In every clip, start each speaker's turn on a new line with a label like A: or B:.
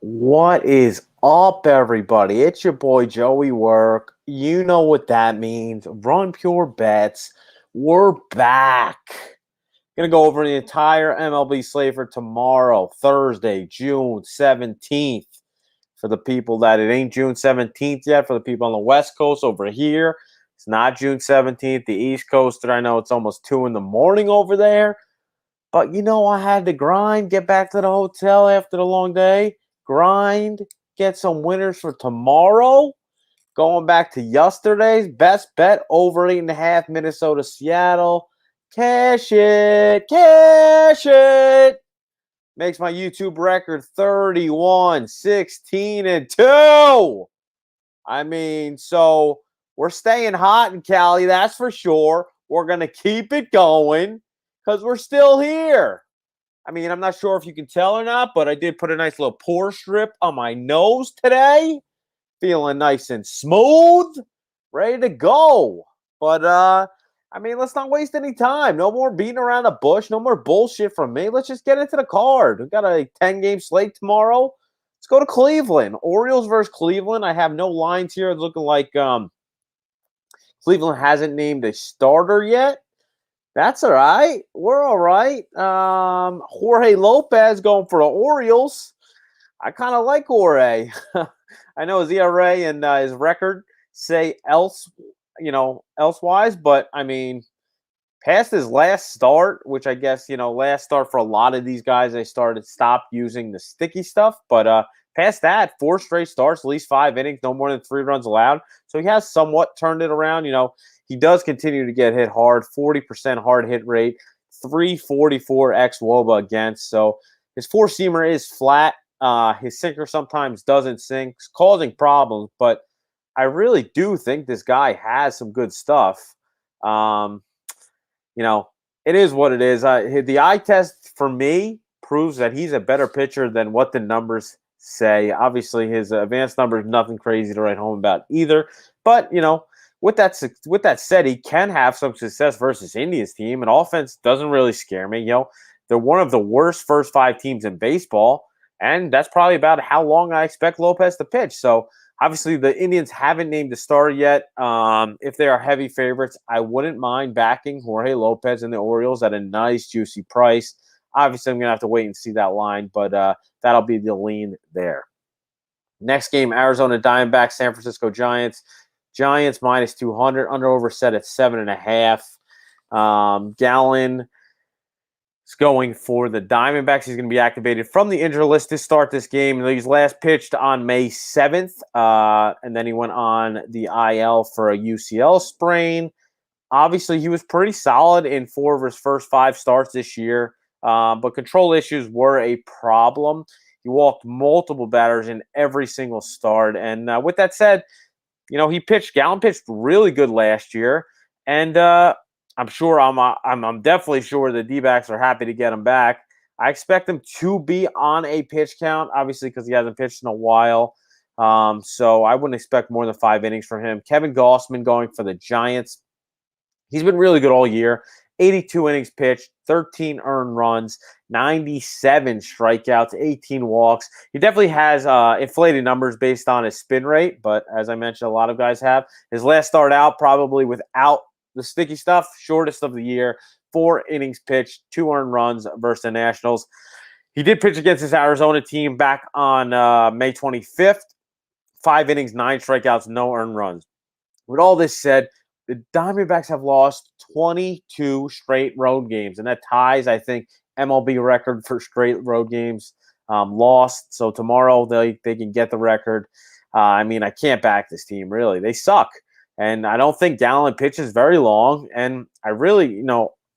A: What is up, everybody? It's your boy Joey Work. You know what that means. Run Pure Bets. We're back. Gonna go over the entire MLB slate for tomorrow, Thursday, June 17th. For the people that it ain't June 17th yet, for the people on the West Coast over here, it's not June 17th. The East Coast, I know it's almost 2 in the morning over there. But I had to grind, get back to the hotel after the long day, grind, get some winners for tomorrow. Going back to yesterday's best bet, over 8.5 Minnesota, Seattle. Cash it, cash it. Makes my YouTube record 31, 16, and 2. So we're staying hot in Cali, that's for sure. We're going to keep it going because we're still here. I'm not sure if you can tell or not, but I did put a nice little pore strip on my nose today. Feeling nice and smooth, ready to go. But, let's not waste any time. No more beating around the bush. No more bullshit from me. Let's just get into the card. We've got a 10-game slate tomorrow. Let's go to Cleveland. Orioles versus Cleveland. I have no lines here. It's looking like Cleveland hasn't named a starter yet. That's all right. We're all right. Jorge Lopez going for the Orioles. I kind of like Jorge. I know his ERA and his record say elsewise, but past his last start, which I guess, last start for a lot of these guys, they stopped using the sticky stuff. But past that, 4 straight starts, at least 5 innings, no more than 3 runs allowed. So he has somewhat turned it around. He does continue to get hit hard, 40% hard hit rate, 344 xWOBA against. So his 4-seamer is flat. His sinker sometimes doesn't sink, causing problems. But I really do think this guy has some good stuff. It is what it is. The eye test for me proves that he's a better pitcher than what the numbers say. Obviously, his advanced numbers, nothing crazy to write home about either. But, with that said, he can have some success versus India's team. And offense doesn't really scare me. They're one of the worst first 5 teams in baseball. And that's probably about how long I expect Lopez to pitch. So, obviously, the Indians haven't named a starter yet. If they are heavy favorites, I wouldn't mind backing Jorge Lopez and the Orioles at a nice, juicy price. Obviously, I'm going to have to wait and see that line, but that'll be the lean there. Next game, Arizona Diamondbacks, San Francisco Giants. Giants minus 200, under-over set at 7.5. Gallen is going for the Diamondbacks. He's going to be activated from the injury list to start this game. He's last pitched on May 7th, and then he went on the IL for a UCL sprain. Obviously, he was pretty solid in 4 of his first 5 starts this year, but control issues were a problem. He walked multiple batters in every single start, and with that said, Gallen pitched really good last year, and I'm definitely sure the D-backs are happy to get him back. I expect him to be on a pitch count, obviously, because he hasn't pitched in a while. So I wouldn't expect more than 5 innings from him. Kevin Gausman going for the Giants. He's been really good all year. 82 innings pitched, 13 earned runs, 97 strikeouts, 18 walks. He definitely has inflated numbers based on his spin rate, but as I mentioned, a lot of guys have. His last start out, probably without the sticky stuff, shortest of the year, 4 innings pitched, 2 earned runs versus the Nationals. He did pitch against his Arizona team back on May 25th. 5 innings, 9 strikeouts, no earned runs. With all this said, the Diamondbacks have lost 22 straight road games, and that ties, I think, MLB record for straight road games lost. So tomorrow they can get the record. I can't back this team, really. They suck. And I don't think Gallen pitches very long. And I really,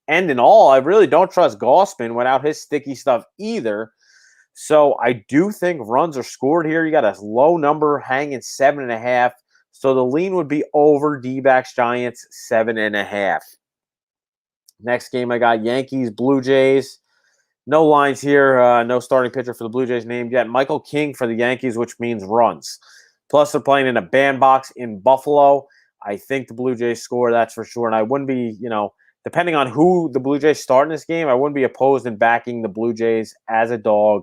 A: end in all, I really don't trust Gausman without his sticky stuff either. So I do think runs are scored here. You got a low number hanging 7.5. So the lean would be over D-backs Giants 7.5. Next game, I got Yankees, Blue Jays. No lines here. No starting pitcher for the Blue Jays named yet. Michael King for the Yankees, which means runs. Plus, they're playing in a bandbox in Buffalo. I think the Blue Jays score, that's for sure. And I wouldn't be, depending on who the Blue Jays start in this game, I wouldn't be opposed in backing the Blue Jays as a dog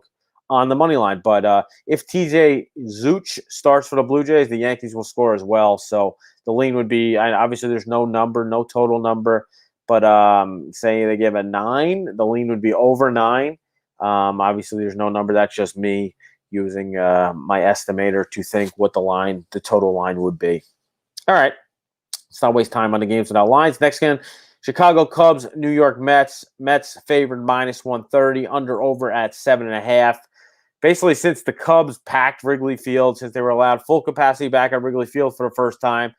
A: on the money line. But if TJ Zeuch starts for the Blue Jays, the Yankees will score as well. So the lean would be, obviously there's no number, no total number, but saying they give a 9, the lean would be over 9. Obviously there's no number. That's just me using my estimator to think what the total line would be. All right. Let's not waste time on the games without lines. Next game, Chicago Cubs, New York Mets. Mets favored -130, under over at 7.5. Basically, since the Cubs packed Wrigley Field, since they were allowed full capacity back at Wrigley Field for the first time,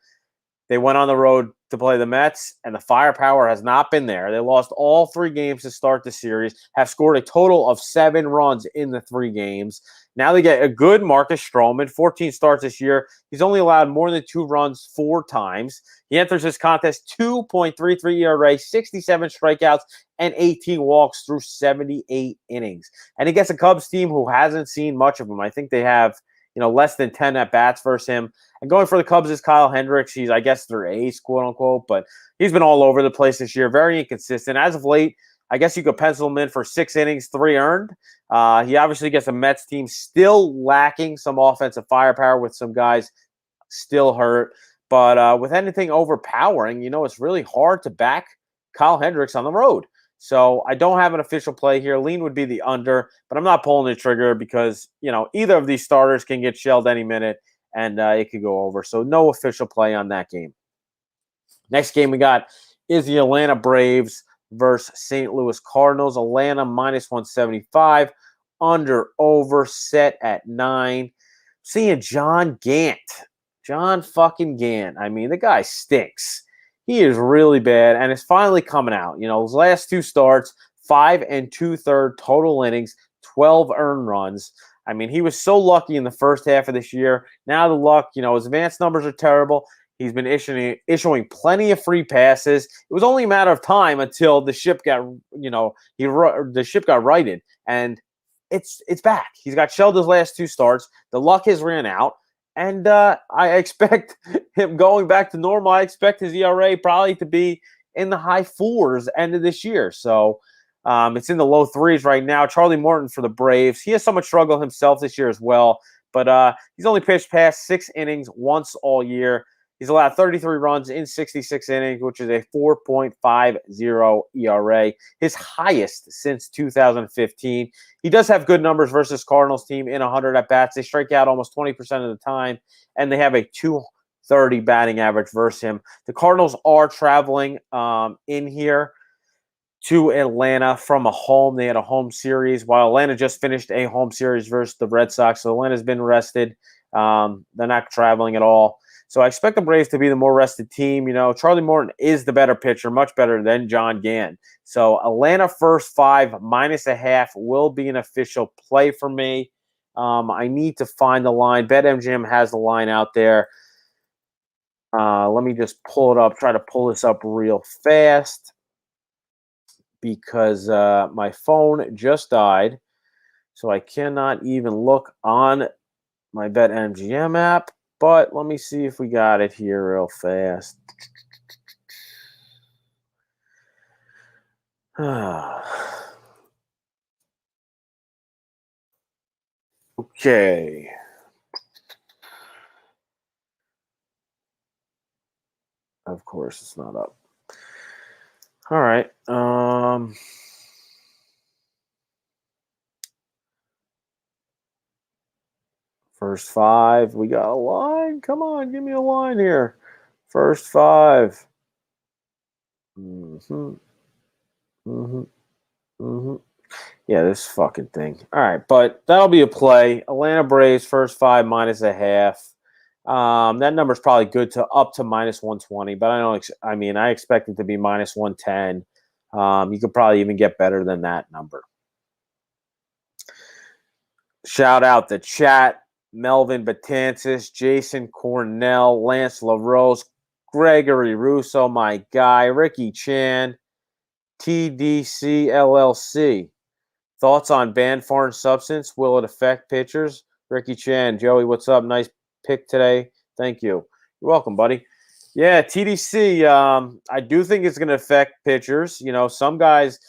A: they went on the road to play the Mets, and the firepower has not been there. They lost all 3 games to start the series, have scored a total of 7 runs in the 3 games. Now they get a good Marcus Stroman, 14 starts this year. He's only allowed more than 2 runs 4 times. He enters this contest 2.33 ERA, 67 strikeouts, and 18 walks through 78 innings. And he gets a Cubs team who hasn't seen much of him. I think they have less than 10 at-bats versus him. And going for the Cubs is Kyle Hendricks. He's, I guess, their ace, quote-unquote, but he's been all over the place this year, very inconsistent. As of late, I guess you could pencil him in for 6 innings, 3 earned. He obviously gets a Mets team still lacking some offensive firepower with some guys still hurt. But with anything overpowering, it's really hard to back Kyle Hendricks on the road. So I don't have an official play here. Lean would be the under, but I'm not pulling the trigger because, either of these starters can get shelled any minute and it could go over. So no official play on that game. Next game we got is the Atlanta Braves versus St. Louis Cardinals. Atlanta -175, under over set at 9. Seeing John Gant. John fucking Gant. I mean, the guy stinks. He is really bad, and it's finally coming out. His last 2 starts, 5 2/3 total innings, 12 earned runs. I mean, he was so lucky in the first half of this year. Now the luck, his advanced numbers are terrible. He's been issuing plenty of free passes. It was only a matter of time until the ship got, the ship got righted, and it's back. He's got shelled his last 2 starts. The luck has ran out. And I expect him going back to normal. I expect his ERA probably to be in the high 4s end of this year. So it's in the low 3s right now. Charlie Morton for the Braves. He has so much struggle himself this year as well. But he's only pitched past 6 innings once all year. He's allowed 33 runs in 66 innings, which is a 4.50 ERA, his highest since 2015. He does have good numbers versus Cardinals team in 100 at-bats. They strike out almost 20% of the time, and they have a 230 batting average versus him. The Cardinals are traveling in here to Atlanta from a home. They had a home series, while Atlanta just finished a home series versus the Red Sox. So Atlanta's been rested. They're not traveling at all. So I expect the Braves to be the more rested team. Charlie Morton is the better pitcher, much better than John Gant. So Atlanta first 5 -0.5 will be an official play for me. I need to find the line. BetMGM has the line out there. Let me just pull it up, try to pull this up real fast because my phone just died. So I cannot even look on my BetMGM app. But let me see if we got it here real fast. Okay. Of course, it's not up. All right. First 5, we got a line. Come on, give me a line here. First 5. Yeah, this fucking thing. All right, but that'll be a play. Atlanta Braves first 5 -0.5. That number's probably good to up to -120, but I expect it to be -110. You could probably even get better than that number. Shout out the chat. Melvin Batansis, Jason Cornell, Lance LaRose, Gregory Russo, my guy, Ricky Chan, TDC LLC. Thoughts on banned foreign substance? Will it affect pitchers? Ricky Chan, Joey, what's up? Nice pick today. Thank you. You're welcome, buddy. Yeah, TDC, I do think it's going to affect pitchers. Some guys,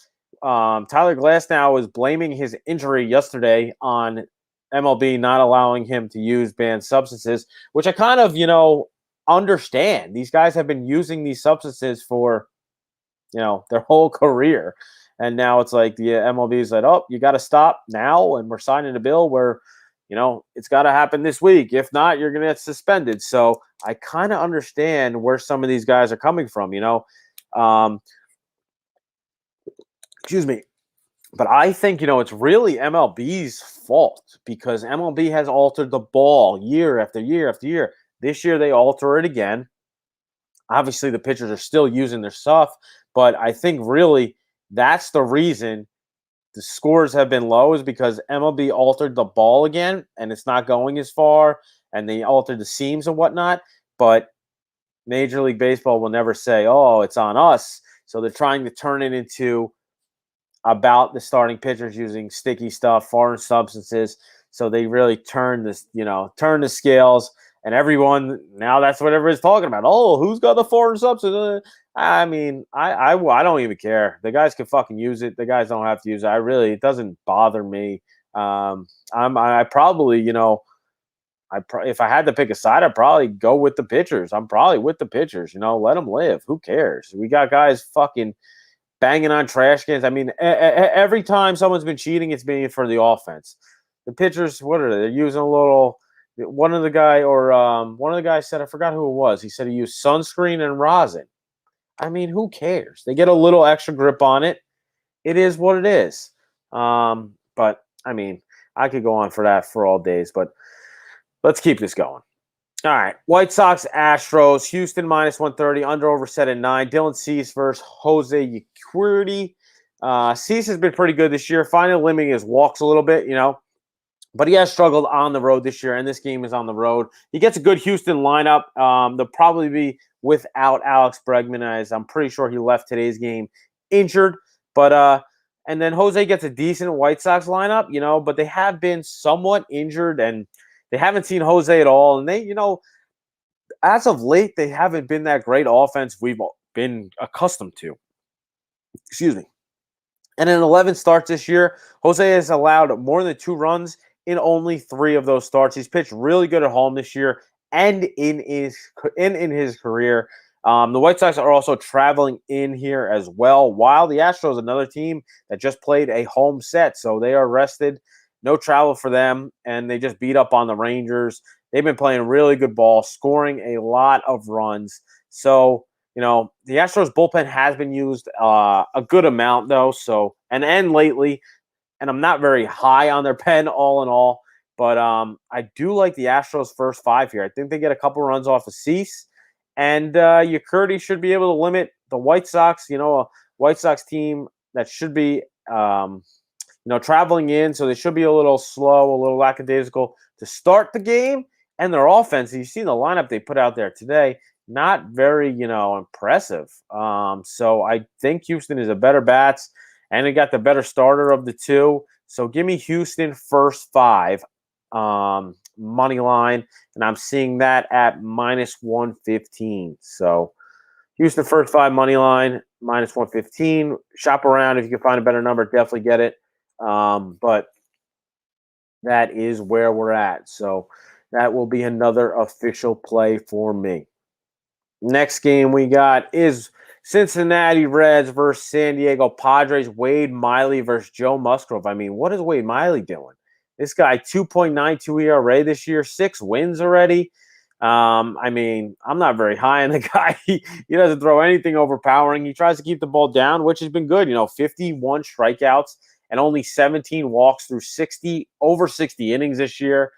A: Tyler Glasnow was blaming his injury yesterday on MLB not allowing him to use banned substances, which I kind of, understand. These guys have been using these substances for, their whole career. And now it's like the MLB is like, oh, you got to stop now. And we're signing a bill where, it's got to happen this week. If not, you're going to get suspended. So I kind of understand where some of these guys are coming from, excuse me. But I think, it's really MLB's fault because MLB has altered the ball year after year after year. This year they alter it again. Obviously, the pitchers are still using their stuff, but I think really that's the reason the scores have been low is because MLB altered the ball again and it's not going as far, and they altered the seams and whatnot. But Major League Baseball will never say, oh, it's on us. So they're trying to turn it into about the starting pitchers using sticky stuff, foreign substances. So they really turn this, turn the scales, and everyone now that's what everybody's talking about. Oh, who's got the foreign substance? I mean, I don't even care. The guys can fucking use it. The guys don't have to use it. It doesn't bother me. I probably, if I had to pick a side, I'd probably go with the pitchers. I'm probably with the pitchers. Let them live. Who cares? We got guys fucking banging on trash cans. I mean, every time someone's been cheating, it's been for the offense. The pitchers, what are they? They're using a little. One of the guys said, I forgot who it was. He said he used sunscreen and rosin. I mean, who cares? They get a little extra grip on it. It is what it is. But I mean, I could go on for that for all days, but let's keep this going. All right. White Sox, Astros, Houston minus 130, under over set at 9. Dylan Cease versus Jose Urquidy. Cease has been pretty good this year, finally limiting his walks a little bit, but he has struggled on the road this year, and this game is on the road. He gets a good Houston lineup. They'll probably be without Alex Bregman, as I'm pretty sure he left today's game injured. But and then Jose gets a decent White Sox lineup, but they have been somewhat injured, and they haven't seen Jose at all. And they, as of late, they haven't been that great offense we've been accustomed to. Excuse me. And in 11 starts this year, Jose has allowed more than 2 runs in only 3 of those starts. He's pitched really good at home this year and in his career. The White Sox are also traveling in here as well, while the Astros, another team that just played a home set, so they are rested. No travel for them, and they just beat up on the Rangers. They've been playing really good ball, scoring a lot of runs. So, the Astros bullpen has been used a good amount, though. So, and lately, and I'm not very high on their pen all in all, but I do like the Astros' first 5 here. I think they get a couple runs off of Cease, and Urquidy should be able to limit the White Sox. A White Sox team that should be traveling in, so they should be a little slow, a little lackadaisical to start the game. And their offense, you've seen the lineup they put out there today, not very, impressive. So I think Houston is a better bats, and they got the better starter of the two. So give me Houston first 5 money line, and I'm seeing that at minus 115. So Houston first 5 money line, minus 115. Shop around if you can find a better number, definitely get it. But that is where we're at. So that will be another official play for me. Next game we got is Cincinnati Reds versus San Diego Padres. Wade Miley versus Joe Musgrove. I mean, what is Wade Miley doing? This guy, 2.92 ERA this year, 6 wins already. I mean, I'm not very high on the guy. He doesn't throw anything overpowering. He tries to keep the ball down, which has been good. 51 strikeouts and only 17 walks through over 60 innings this year.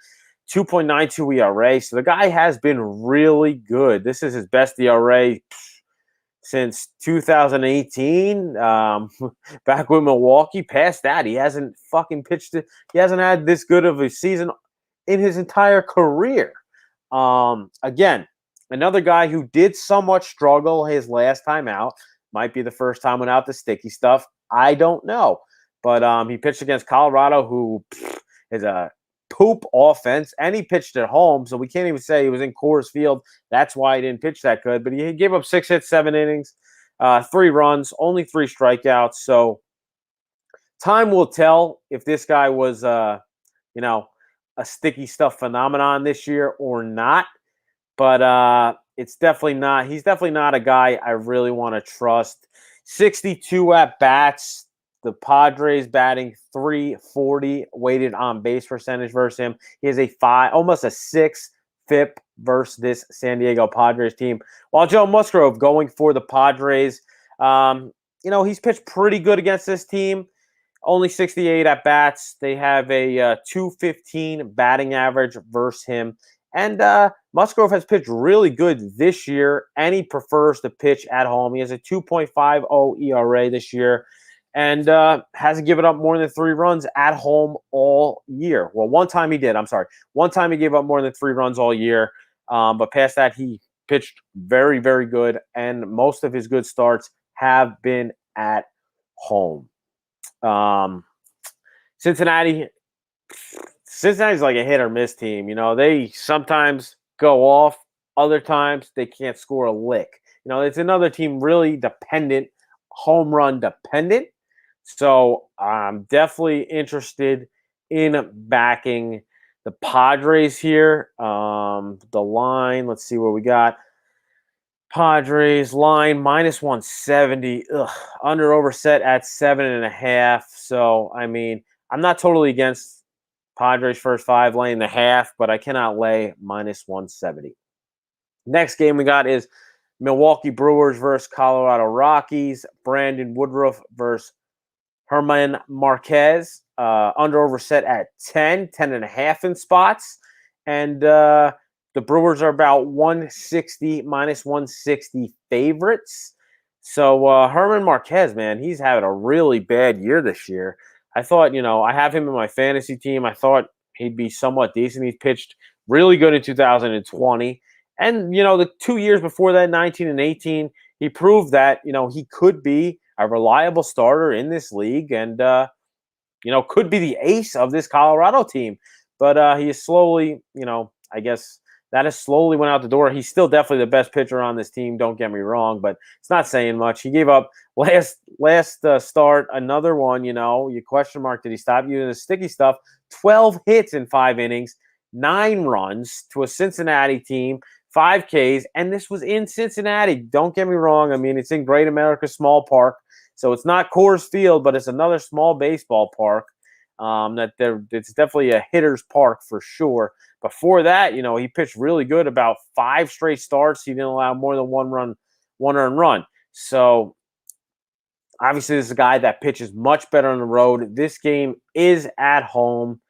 A: 2.92 ERA. So the guy has been really good. This is his best ERA since 2018. Back with Milwaukee. Past that, he hasn't fucking pitched it. He hasn't had this good of a season in his entire career. Again, another guy who did somewhat struggle his last time out. Might be the first time without the sticky stuff. I don't know. But he pitched against Colorado, who is a poop offense, and he pitched at home, so we can't even say he was in Coors Field. That's why he didn't pitch that good. But he gave up 6 hits, 7 innings, 3 runs, only 3 strikeouts. So Time will tell if this guy was, you know, a sticky stuff phenomenon this year or not. But it's definitely not. He's definitely not a guy I really want to trust. 62 at bats. The Padres batting 340 weighted on base percentage versus him. He has a almost a 6 FIP versus this San Diego Padres team. While Joe Musgrove going for the Padres, he's pitched pretty good against this team. Only 68 at bats. They have a 215 batting average versus him. And Musgrove has pitched really good this year, and he prefers to pitch at home. He has a 2.50 ERA this year and hasn't given up more than 3 runs at home all year. Well, one time he did. I'm sorry. One time he gave up more than 3 runs all year. But past that, he pitched very, very good, and most of his good starts have been at home. Cincinnati's like a hit or miss team. They sometimes go off, other times they can't score a lick. It's another team really dependent, home run dependent. So I'm definitely interested in backing the Padres here. The line, let's see what we got. Padres line minus 170. Under over set at 7.5. So, I'm not totally against Padres first 5 laying the half, but I cannot lay minus 170. Next game we got is Milwaukee Brewers versus Colorado Rockies. Brandon Woodruff versus Herman Marquez. Under over set at 10.5 in spots. And the Brewers are about 160, minus 160 favorites. So Herman Marquez, man, he's having a really bad year this year. I thought, I have him in my fantasy team. I thought he'd be somewhat decent. He's pitched really good in 2020. And, the 2 years before that, 19 and 18, he proved that, he could be a reliable starter in this league and, could be the ace of this Colorado team. But he is slowly, I guess that has slowly went out the door. He's still definitely the best pitcher on this team. Don't get me wrong, but it's not saying much. He gave up last start another one. You question mark, did he stop using the sticky stuff? 12 hits in 5 innings, 9 runs to a Cincinnati team, 5 Ks, and this was in Cincinnati. Don't get me wrong. It's in Great America Small Park, so it's not Coors Field, but it's another small baseball park. It's definitely a hitter's park for sure. Before that, he pitched really good. About 5 straight starts. He didn't allow more than one earned run. So obviously, this is a guy that pitches much better on the road. This game is at home,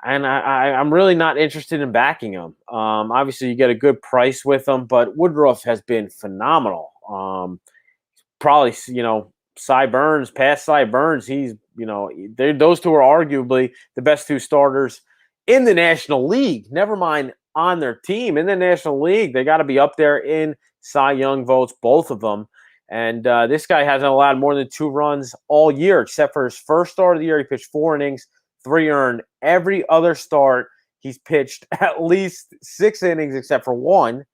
A: and I'm really not interested in backing him. Obviously, you get a good price with him, but Woodruff has been phenomenal. Probably, Cy Burns, past Cy Burns, he's, those two are arguably the best 2 starters in the National League. Never mind on their team. In the National League, they got to be up there in Cy Young votes, both of them. And this guy hasn't allowed more than 2 runs all year, except for his first start of the year. He pitched 4 innings, 3 earned. Every other start, he's pitched at least 6 innings, except for 1,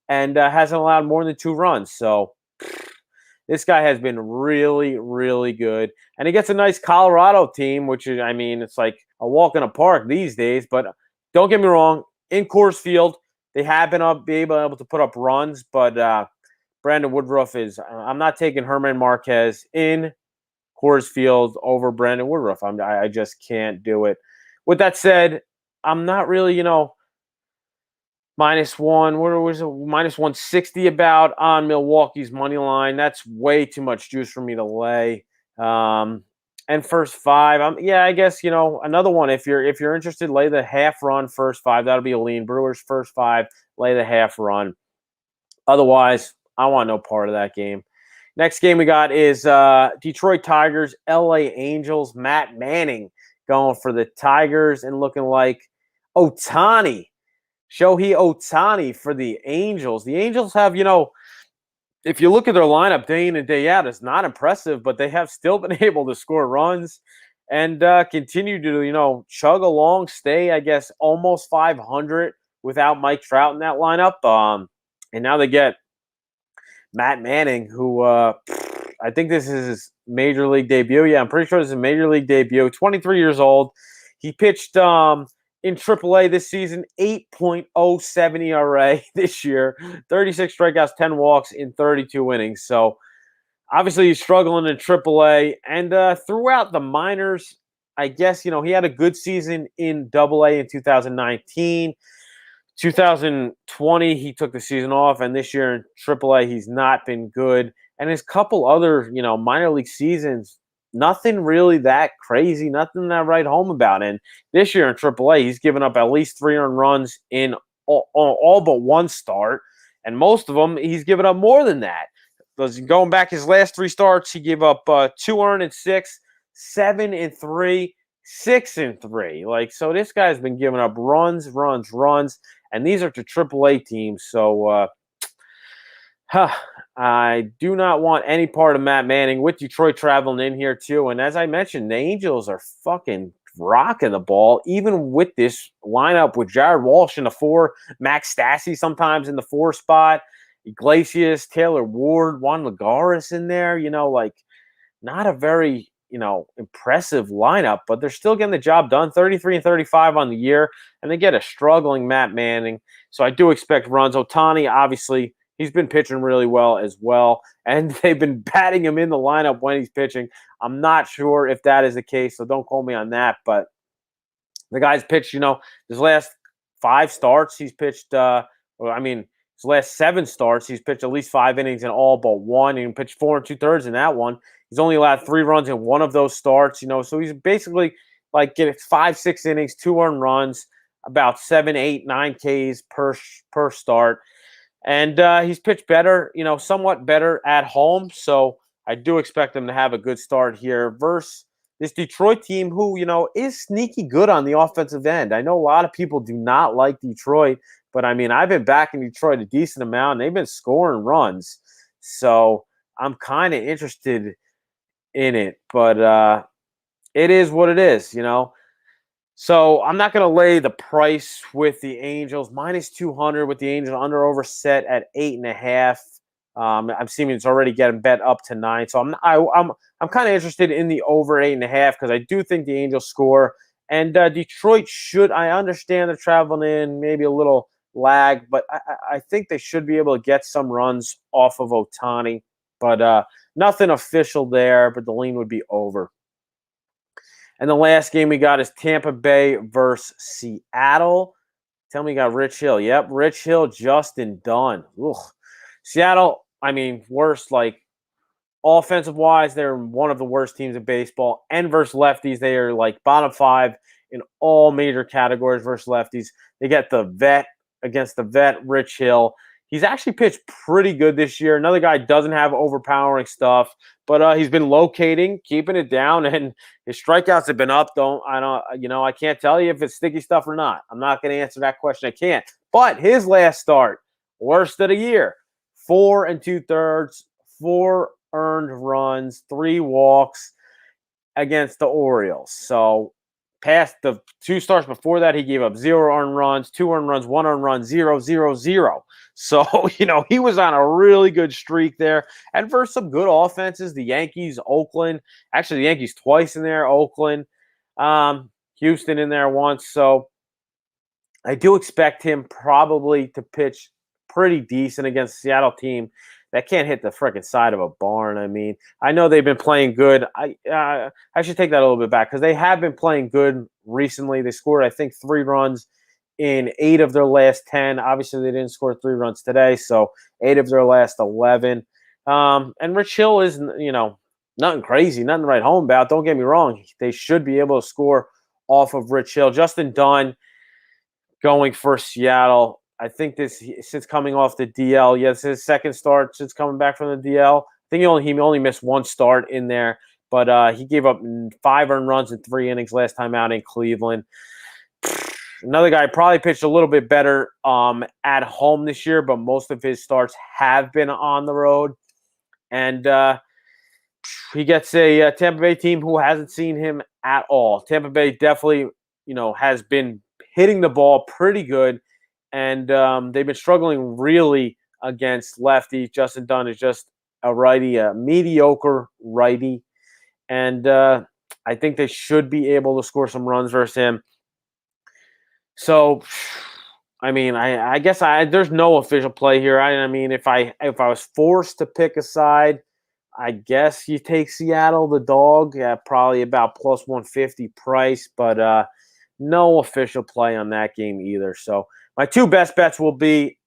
A: and hasn't allowed more than 2 runs. So this guy has been really, really good. And he gets a nice Colorado team, which is, it's like a walk in a park these days. But don't get me wrong, in Coors Field, they have been able to put up runs. But Brandon Woodruff is, I'm not taking Herman Marquez in Coors Field over Brandon Woodruff. I just can't do it. With that said, I'm not really, minus 1, what was it? Minus 160 about on Milwaukee's money line. That's way too much juice for me to lay. And first 5, I guess, another one. If you're interested, lay the half run first 5. That'll be a lean. Brewers first 5, lay the half run. Otherwise, I want no part of that game. Next game we got is Detroit Tigers, LA Angels. Matt Manning going for the Tigers and looking like Shohei Ohtani for the Angels. The Angels have, if you look at their lineup day in and day out, it's not impressive, but they have still been able to score runs and continue to, chug along, stay, I guess, almost 500 without Mike Trout in that lineup. And now they get Matt Manning, who I think this is his major league debut. Yeah, I'm pretty sure this is a major league debut. 23 years old. He pitched in AAA this season, 8.07 ERA this year, 36 strikeouts, 10 walks in 32 innings. So obviously he's struggling in AAA. And throughout the minors, I guess, he had a good season in AA in 2019. 2020, he took the season off, and this year in AAA, he's not been good. And his couple other, minor league seasons, nothing really that crazy, nothing that write home about. And this year in AAA, he's given up at least 3 earned runs in all but one start, and most of them he's given up more than that. Because going back his last 3 starts, he gave up 2 earned and 6, 7 and 3, 6 and 3. So this guy's been giving up runs, and these are to AAA teams. So I do not want any part of Matt Manning with Detroit traveling in here too. And as I mentioned, the Angels are fucking rocking the ball, even with this lineup with Jared Walsh in the 4, Max Stassi sometimes in the 4 spot, Iglesias, Taylor Ward, Juan Lagares in there. Not a very impressive lineup, but they're still getting the job done. 33 and 35 on the year, and they get a struggling Matt Manning. So I do expect runs. Ohtani, obviously, he's been pitching really well as well, and they've been batting him in the lineup when he's pitching. I'm not sure if that is the case, so don't quote me on that. But the guy's pitched, his last 5 starts, he's pitched. His last 7 starts, he's pitched at least 5 innings in all but one. He pitched 4 2/3 in that one. He's only allowed 3 runs in one of those starts, so he's basically getting 5, 6 innings, 2 earned runs, about 7, 8, 9 Ks per start. And he's pitched better, somewhat better at home. So I do expect him to have a good start here versus this Detroit team who, is sneaky good on the offensive end. I know a lot of people do not like Detroit, but I've been backing Detroit a decent amount, and they've been scoring runs. So I'm kind of interested in it, but it is what it is, So I'm not going to lay the price with the Angels. -200 with the Angels, under over set at 8.5. I'm seeing it's already getting bet up to 9. So I'm kind of interested in the over 8.5 because I do think the Angels score. And Detroit should, I understand they're traveling in, maybe a little lag, but I think they should be able to get some runs off of Ohtani. But nothing official there, but the lean would be over. And the last game we got is Tampa Bay versus Seattle. Tell me you got Rich Hill. Yep, Rich Hill, Justin Dunn. Ugh. Seattle, worst, offensive-wise, they're one of the worst teams in baseball. And versus lefties, they are bottom 5 in all major categories versus lefties. They get the vet against the vet, Rich Hill. He's actually pitched pretty good this year. Another guy doesn't have overpowering stuff, but he's been locating, keeping it down, and his strikeouts have been up. I can't tell you if it's sticky stuff or not. I'm not going to answer that question. I can't. But his last start, worst of the year, 4 2/3, 4 earned runs, 3 walks against the Orioles. So past the 2 starts before that, he gave up 0 earned runs, 2 earned runs, 1 earned run, 0, 0, 0. So, he was on a really good streak there. And versus some good offenses, the Yankees, Oakland, actually the Yankees twice in there, Oakland, Houston in there once. So I do expect him probably to pitch pretty decent against the Seattle team that can't hit the freaking side of a barn. I know they've been playing good. I should take that a little bit back because they have been playing good recently. They scored, I think, 3 runs in 8 of their last 10. Obviously, they didn't score 3 runs today, so 8 of their last 11. And Rich Hill is, nothing crazy, nothing to write home about. Don't get me wrong. They should be able to score off of Rich Hill. Justin Dunn going for Seattle. I think since coming off the DL, yes, his second start since coming back from the DL. I think he only missed 1 start in there, but he gave up 5 earned runs in 3 innings last time out in Cleveland. Another guy probably pitched a little bit better at home this year, but most of his starts have been on the road. And he gets a Tampa Bay team who hasn't seen him at all. Tampa Bay definitely, has been hitting the ball pretty good. And they've been struggling really against lefties. Justin Dunn is just a righty, a mediocre righty. and I think they should be able to score some runs versus him. So, I mean, I guess there's no official play here. I mean, if I was forced to pick a side, I guess you take Seattle, the dog, probably about plus 150 price, but no official play on that game either. So my two best bets will be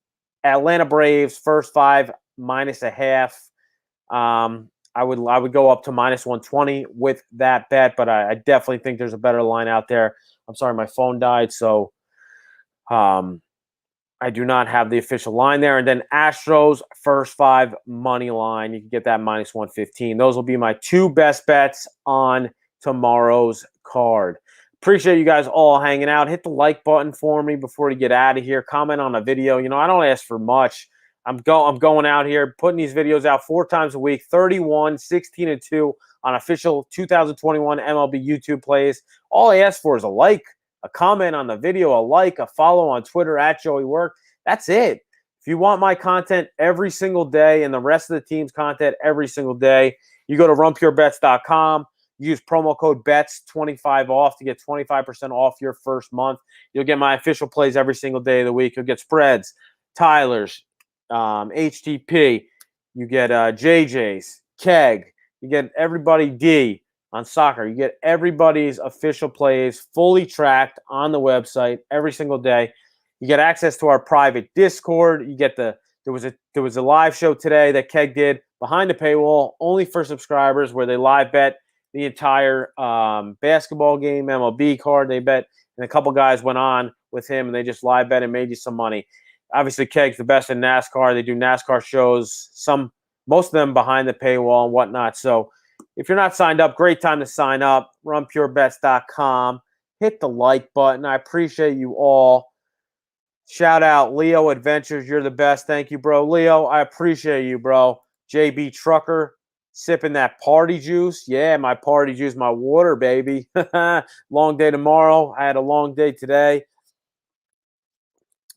A: Atlanta Braves first 5 -0.5. I would go up to minus 120 with that bet, but I definitely think there's a better line out there. I'm sorry, my phone died, so I do not have the official line there. And then Astros first 5 money line. You can get that minus 115. Those will be my two best bets on tomorrow's card. Appreciate you guys all hanging out. Hit the like button for me before you get out of here. Comment on a video. You know, I don't ask for much. I'm going out here, putting these videos out 4 times a week, 31, 16, and 2 on official 2021 MLB YouTube plays. All I ask for is a like, a comment on the video, a like, a follow on Twitter at Joey Work. That's it. If you want my content every single day and the rest of the team's content every single day, you go to runpurebets.com. Use promo code BETS25 off to get 25% off your first month. You'll get my official plays every single day of the week. You'll get spreads, Tyler's, HTP. You get JJ's, Keg. You get everybody D on soccer. You get everybody's official plays fully tracked on the website every single day. You get access to our private Discord. You get there was a live show today that Keg did behind the paywall, only for subscribers, where they live bet the entire basketball game, MLB card. They bet, and a couple guys went on with him, and they just live bet and made you some money. Obviously, Keg's the best in NASCAR. They do NASCAR shows, most of them behind the paywall and whatnot. So if you're not signed up, great time to sign up. RunPureBets.com. Hit the like button. I appreciate you all. Shout out Leo Adventures. You're the best. Thank you, bro. Leo, I appreciate you, bro. JB Trucker, sipping that party juice. Yeah, my party juice, my water, baby. Long day tomorrow. I had a long day today.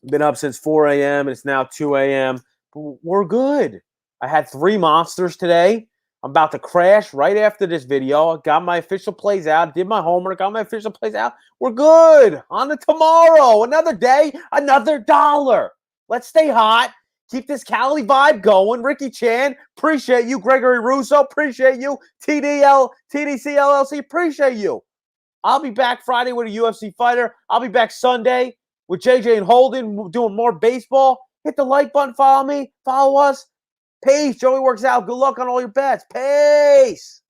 A: Been up since 4 a.m. and it's now 2 a.m. We're good. I had 3 monsters today. I'm about to crash right after this video. Got my official plays out. Did my homework. Got my official plays out. We're good. On to tomorrow. Another day, another dollar. Let's stay hot. Keep this Cali vibe going. Ricky Chan, appreciate you. Gregory Russo, appreciate you. TDC LLC, appreciate you. I'll be back Friday with a UFC fighter. I'll be back Sunday with JJ and Holden doing more baseball. Hit the like button. Follow me. Follow us. Peace. Joey Works Out. Good luck on all your bets. Peace.